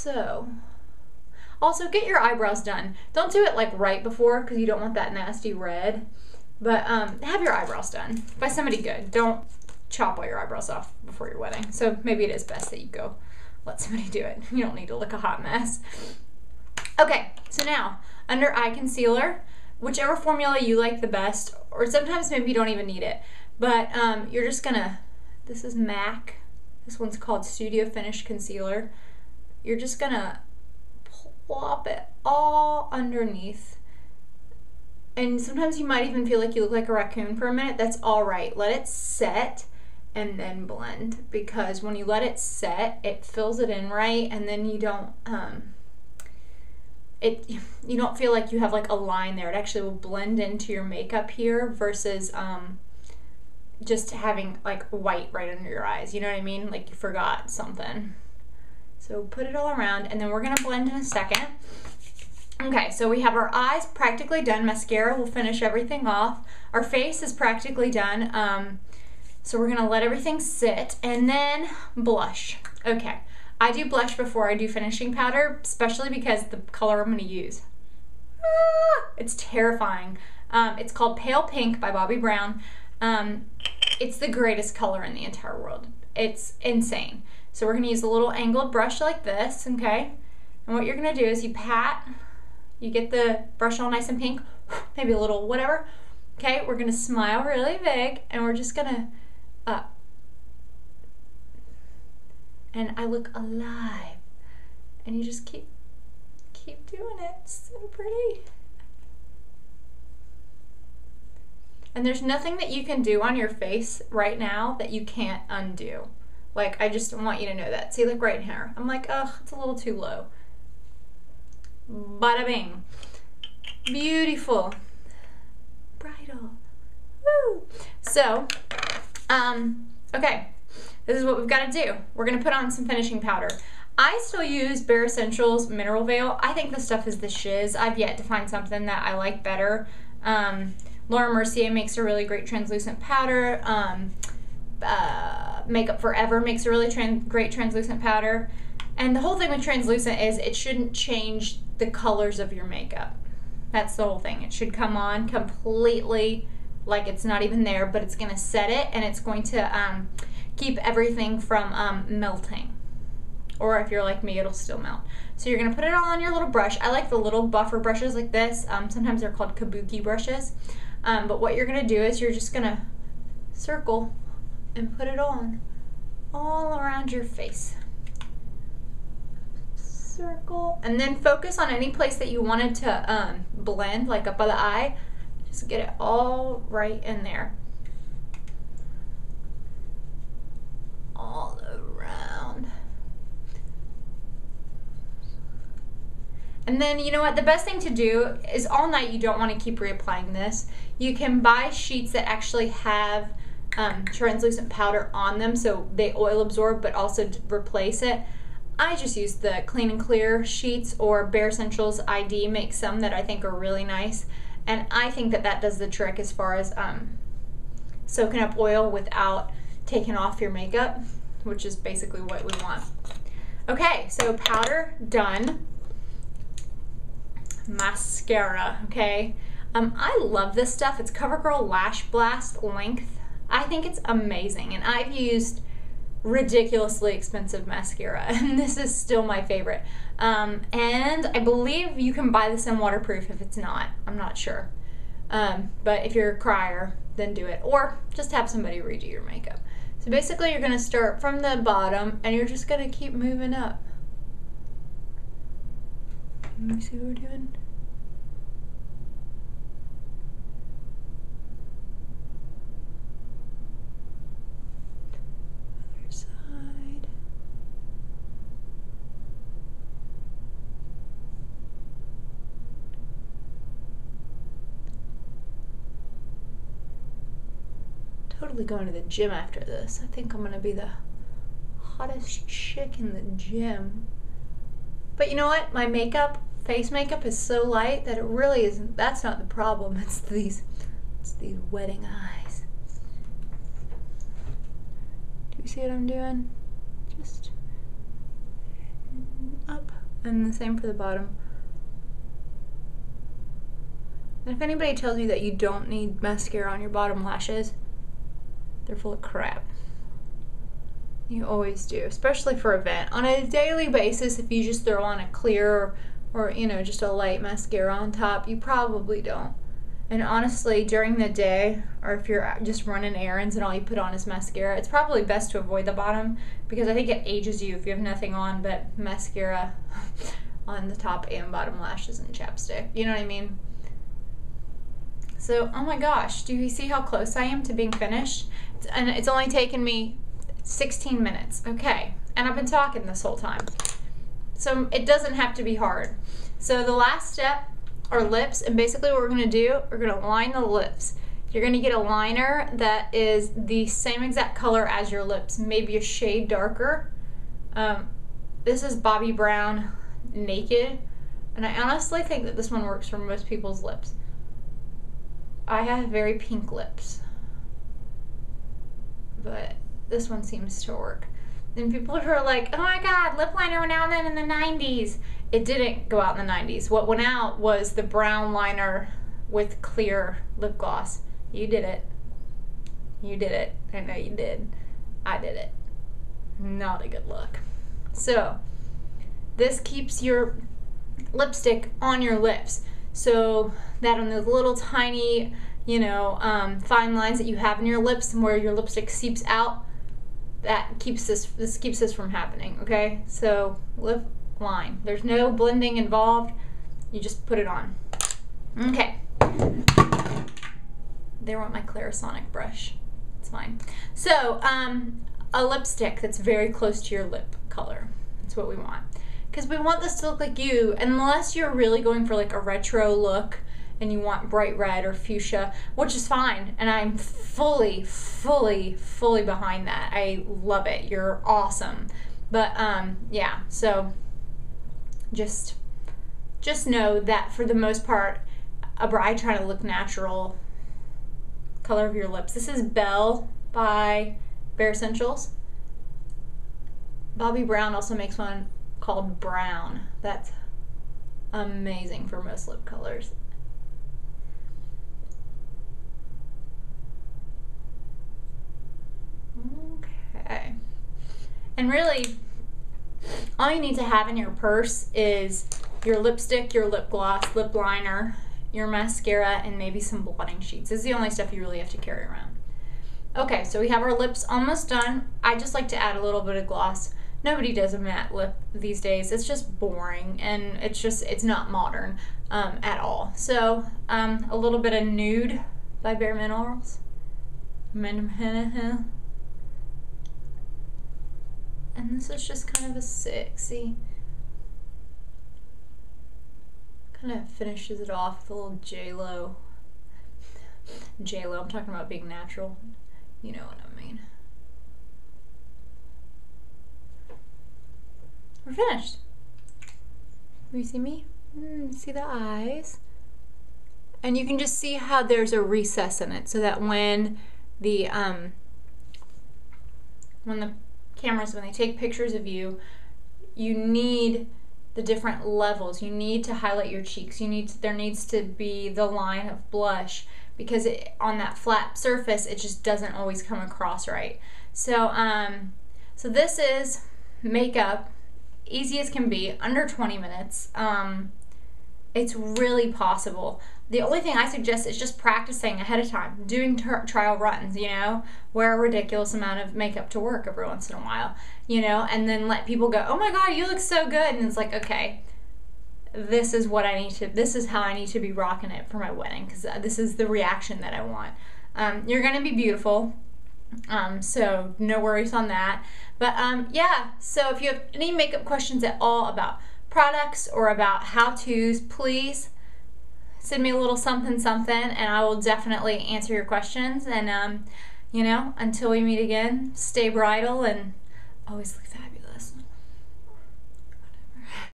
So, also get your eyebrows done. Don't do it like right before because you don't want that nasty red. But have your eyebrows done by somebody good. Don't chop all your eyebrows off before your wedding. So maybe it is best that you go let somebody do it. You don't need to look a hot mess. Okay, so now under eye concealer, whichever formula you like the best, or sometimes maybe you don't even need it, but you're just gonna, this is MAC, this one's called Studio Finish Concealer. You're just gonna plop it all underneath. And sometimes you might even feel like you look like a raccoon for a minute. That's all right. Let it set and then blend, because when you let it set, it fills it in right, and then you don't you don't feel like you have like a line there. It actually will blend into your makeup here versus just having like white right under your eyes. You know what I mean? Like you forgot something. So put it all around, and then we're gonna blend in a second. Okay, so we have our eyes practically done. Mascara will finish everything off. Our face is practically done. So we're gonna let everything sit, and then blush. Okay, I do blush before I do finishing powder, especially because the color I'm gonna use. It's terrifying. It's called Pale Pink by Bobbi Brown. It's the greatest color in the entire world. It's insane. So we're gonna use a little angled brush like this, okay? And what you're gonna do is you pat, you get the brush all nice and pink, maybe a little whatever. Okay, we're gonna smile really big, and we're just gonna, and I look alive. And you just keep doing it. It's so pretty. And there's nothing that you can do on your face right now that you can't undo. Like, I just want you to know that. See, like right here, I'm like, ugh, it's a little too low. Bada bing. Beautiful. Bridal. Woo! So, okay, this is what we've got to do. We're going to put on some finishing powder. I still use Bare Escentuals Mineral Veil. I think this stuff is the shiz. I've yet to find something that I like better. Laura Mercier makes a really great translucent powder. Makeup Forever makes a really great translucent powder. And the whole thing with translucent is it shouldn't change the colors of your makeup. That's the whole thing. It should come on completely like it's not even there, but it's going to set it, and it's going to keep everything from melting. Or if you're like me, it'll still melt. So you're going to put it all on your little brush. I like the little buffer brushes like this. Sometimes they're called kabuki brushes. But what you're going to do is you're just going to circle and put it on all around your face. Circle, and then focus on any place that you wanted to blend, like up by the eye. Just get it all right in there. All around. And then, you know what, the best thing to do is all night you don't want to keep reapplying this. You can buy sheets that actually have translucent powder on them, so they oil absorb but also replace it. I just use the Clean and Clear sheets, or Bare Escentuals ID makes some that I think are really nice, and I think that that does the trick as far as soaking up oil without taking off your makeup, which is basically what we want. Okay, so powder done. Mascara, okay. I love this stuff. It's CoverGirl Lash Blast Length. I think it's amazing, and I've used ridiculously expensive mascara, and this is still my favorite. And I believe you can buy this in waterproof. If it's not, I'm not sure. But if you're a crier, then do it, or just have somebody redo your makeup. So basically you're going to start from the bottom, and you're just going to keep moving up. Let me see what we're doing. Totally going to the gym after this. I think I'm gonna be the hottest chick in the gym. But you know what? My makeup, face makeup, is so light that it really isn't. That's not the problem. It's these wedding eyes. Do you see what I'm doing? Just up. And the same for the bottom. And if anybody tells you that you don't need mascara on your bottom lashes, they're full of crap. You always do, especially for event. On a daily basis, if you just throw on a clear or you know, just a light mascara on top, you probably don't. And honestly, during the day, or if you're just running errands and all you put on is mascara, it's probably best to avoid the bottom, because I think it ages you if you have nothing on but mascara on the top and bottom lashes and chapstick. You know what I mean? So, oh my gosh, do you see how close I am to being finished? And it's only taken me 16 minutes. Okay, and I've been talking this whole time. So it doesn't have to be hard. So the last step are lips, and basically what we're gonna do, we're gonna line the lips. You're gonna get a liner that is the same exact color as your lips, maybe a shade darker. This is Bobbi Brown Naked, and I honestly think that this one works for most people's lips. I have very pink lips, but this one seems to work. And people who are like, oh my god, lip liner went out then in the 90s. It didn't go out in the 90s. What went out was the brown liner with clear lip gloss. You did it. You did it. I know you did. I did it. Not a good look. So, this keeps your lipstick on your lips, so that on those little tiny, you know, fine lines that you have in your lips where your lipstick seeps out, that keeps this keeps this from happening. Okay, so lip line. There's no blending involved. You just put it on. Okay. They want my Clarisonic brush. It's fine. So a lipstick that's very close to your lip color. That's what we want, because we want this to look like you, unless you're really going for like a retro look and you want bright red or fuchsia, which is fine, and I'm fully behind that. I love it. You're awesome. But yeah, so just know that for the most part, I try to look natural. Color of your lips. This is Belle by Bare Essentials. Bobbi Brown also makes one called Brown. That's amazing for most lip colors. Okay. And really, all you need to have in your purse is your lipstick, your lip gloss, lip liner, your mascara, and maybe some blotting sheets. This is the only stuff you really have to carry around. Okay, so we have our lips almost done. I just like to add a little bit of gloss. Nobody does a matte lip these days. It's just boring, and it's not modern at all. So a little bit of Nude by Bare Minerals. And this is just kind of a sexy, kind of finishes it off with a little J-Lo. J-Lo, I'm talking about being natural. You know what I mean. We're finished. You see me? See the eyes? And you can just see how there's a recess in it, so that when the cameras, when they take pictures of you, you need the different levels. You need to highlight your cheeks. There needs to be the line of blush, because on that flat surface, it just doesn't always come across right. So, so this is makeup, easy as can be, under 20 minutes. It's really possible. The only thing I suggest is just practicing ahead of time, doing trial runs, you know, wear a ridiculous amount of makeup to work every once in a while, you know, and then let people go, oh my god, you look so good, and it's like, okay, this is how I need to be rocking it for my wedding, because this is the reaction that I want. You're gonna be beautiful, so no worries on that. But yeah, so if you have any makeup questions at all about products or about how-tos, please send me a little something, and I will definitely answer your questions. And you know, until we meet again, stay bridal and always look fabulous.